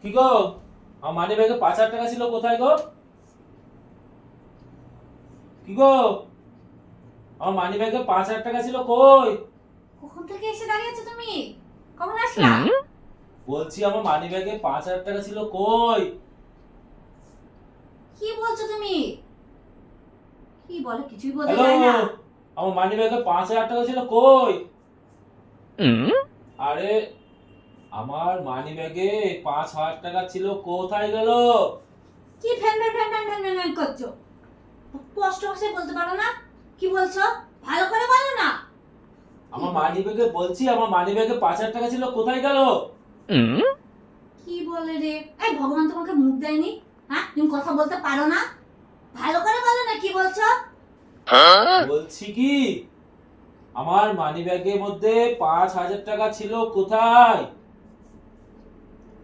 কি গো, আমার মানি ব্যাগে ৫,০০০ টাকা ছিল, কোথায় গো? কি গো, আমার মানি ব্যাগে ৫,০০০ টাকা ছিল, কই? কখন থেকে এসে দাঁড়িয়ে আছো তুমি? কখন আসলা? বলছি আমার মানি ব্যাগে ৫,০০০ টাকা ছিল, কই? কি বলছো তুমি? কি বলে কিছুই বোঝা হ্যালো, যায় না। আমার মানি ব্যাগে ৫,০০০ টাকা ছিল, কই? আরে, আমার মানি ব্যাগে ৫,০০০ টাকা ছিল, কোথায় গেল? কি fan fan fan fan fan fan করছো? স্পষ্ট ভাষায় বলতে পারো না? কি বলছো? ভালো করে বলো না। আমার মানি ব্যাগে বলছি, আমার মানি ব্যাগে ৫,০০০ টাকা ছিল, কোথায় গেল? কি বলে রে? এই ভগবান তোমাকে মুখ দেয়নি? হ্যাঁ, তুমি কথা বলতে পারো না? ভালো করে বলো না, কি বলছো? বলছি কি, আমার মানি ব্যাগের মধ্যে ৫,০০০ টাকা ছিল, কোথায়?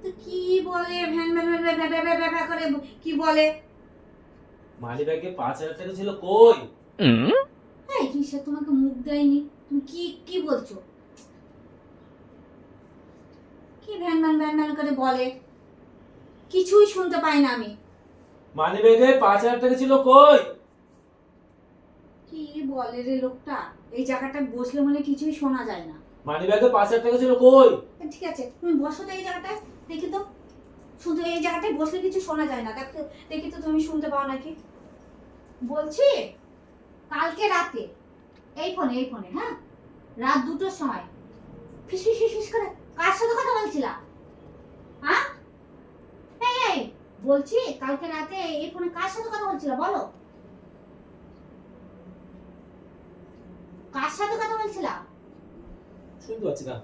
তো কি বলে van van van van van van van van করে কি বলে? মানি ব্যাগে ৫,০০০ টাকা ছিল, কই? এই কিসে তোমাকে মুখ দেয়নি? তুমি কি কি বলছো? কি ভ্যান ভ্যান ভ্যান ভ্যান করে বলে? কিছুই শুনতে পাই না আমি। মানি ব্যাগে ৫,০০০ টাকা ছিল, কই? কি বলে রে লোকটা? এই জায়গাটায় বসলে মনে হয় কিছুই শোনা যায় না। মানি ব্যাগে ৫,০০০ টাকা ছিল, কই? ঠিক আছে, তুমি বসো তো এই জায়গাটায়। দেখি তো, শুধু এই জায়গাটায় বসলে কিছু শোনা যায় না। দেখো, দেখি তো তুমি শুনতে পাও নাকি। বলছি, কালকে রাতে এই ফোনে হ্যাঁ, রাত 2টোর সময় ফিস ফিস ফিস ফিস করে কার সাথে কথা বলছিলা? হ্যাঁ, এই এই, বলছি কালকে রাতে এই ফোনে কার সাথে কথা বলছিলা বলো? কার সাথে কথা বলছিলা? শুনতে পাচ্ছি না।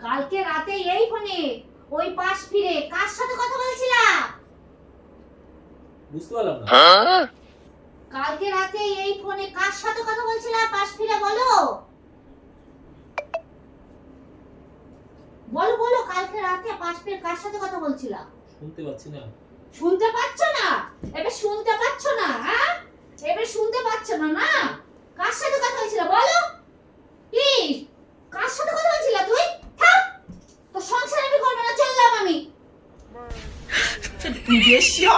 কালকে রাতে এই ফোনে ওই পাশ ফিরে কার সাথে কথা বলছিলা? বুঝতে পারলাম না। কালকে রাতে এই ফোনে কার সাথে কথা বলছিলা পাশ ফিরে বলো? বলো বলো, কালকে রাতে পাশ ফিরে কার সাথে কথা বলছিলা? শুনতে পাচ্ছি না। শুনতে পাচ্ছ না? এবার শুনতে পাচ্ছ না? হ্যাঁ, এবার শুনতে পাচ্ছ না না? কার সাথে কথা বলছিলা বলো? কি, কার সাথে কথা বলছিলা তুই? থাক, তো সংসার আমি করবো না, চললাম আমি।你别笑。